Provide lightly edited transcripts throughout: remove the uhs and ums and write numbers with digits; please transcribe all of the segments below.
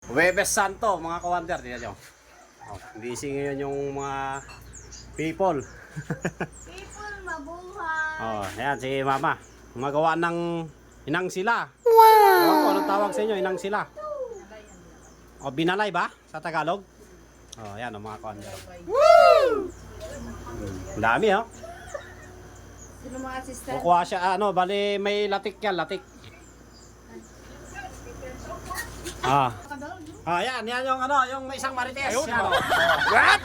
Huwebes Santo, mga kawander, tingnan nyo. Oh, busy ngayon yung mga people. People, mabuhay. Oh, ayan si Mama. Magawa ng inang sila. Wow! Oh, anong tawag sa inyo? Inang sila. O, binalay ba? Sa Tagalog? Oh, ayan o mga kawander. Woo! Ang dami oh. Sino mga assistant? Kukuha siya, ano, bali may latik yan, latik. Ah. Ah, yan yung ano, yung may isang marites. Yan, oh. What?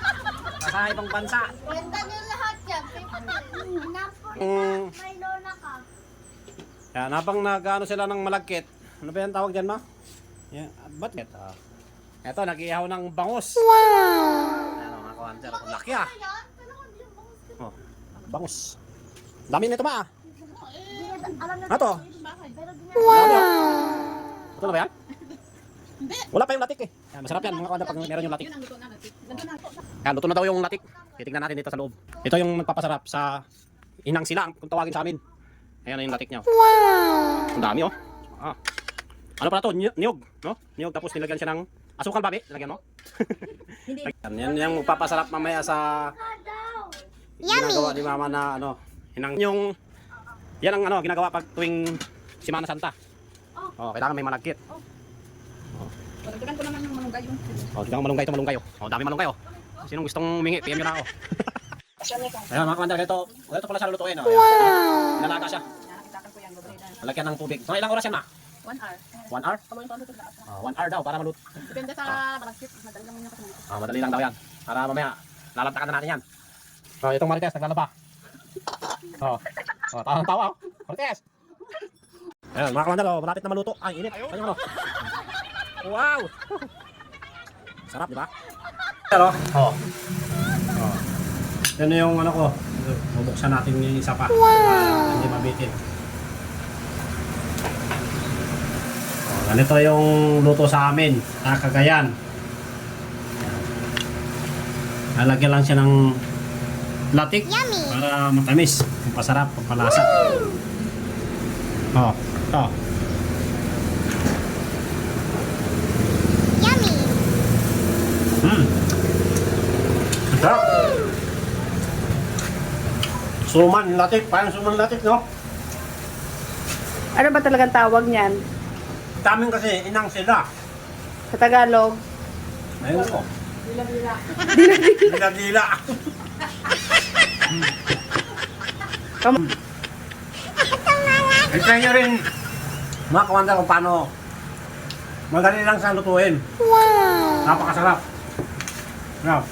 Nasa ibang bansa. Ganda nyo lahat yan. Mm. May lola ka. Yan, habang nag-ano sila ng malagkit. Ano ba yung tawag dyan, ma? Yan, ba't get? Ah. Eto, nag-ihaw ng bangus. Wow! Ayan, mga kawanter. Laki ah. Oh, bangus. Dami nito, ma. Ano to? Wow! Ito na ba yan? Wala pa yung latik eh. Yan, masarap yan mga kawanter pag meron yung latik. Yan, luto na daw yung latik. Titignan natin dito sa loob. Ito yung magpapasarap sa inang silang kung tawagin sa amin. Ayan na yung latik niya. Wow! Ang dami oh. Ah. Ano pala to? Niyog, no? Niyog tapos nilagyan siya ng asukal, babi. Nilagyan mo? Yan yung magpapasarap mamaya sa ginagawa ni Mama na ano, inang yung yan ang ano ginagawa pag tuwing Semana Santa. Oh, kailangan may malagkit. Pagdagan ko naman ng malunggay yung. Oh, tignan malunggay ito, malunggay oh. Oh, dami malunggay oh. Sinong gustong humingi, PM nyo na ako. Ayan mga kamandag, ito pala siya lulutuin oh. Wow! Nalaga siya. Nakitakan ko yan, gobre na. Lalagyan ng tubig. So ilang oras yan ma? 1 hour. 1 hour? Kamuin pa luto lahat. 1 hour daw para maluto. Depende sa malakit, madali lang yung kasunod. Madali lang daw yan. Para mamaya, lalantakan na natin yan. Oh, itong Marites, naglalaba. Oh, tawang tawa oh. Marites! Ayan, mga kamandag, oh, malapit na maluto. Ay, init. Ayan yung ano. Wow! Sarap, di ba? Pero, oh. Oh. Yan yung ano ko. Bubuksan natin yung isa pa. Wow! Hindi mabitin. Oh, ganito yung luto sa amin. Sa Cagayan. Lalagyan lang siya ng latik. Yummy! Para matamis. Pasarap, pampalasa. Oh, ito. Sarap. Suman latik, parang suman latik, no? Ano ba talagang tawag niyan? Daming kasi inang sila. Sa Tagalog? Ayun ko. Dila-dila. Dila-dila. Ito nyo rin, mga kawander, kung paano madali lang sa lutuin. Wow! Napakasarap. Wow.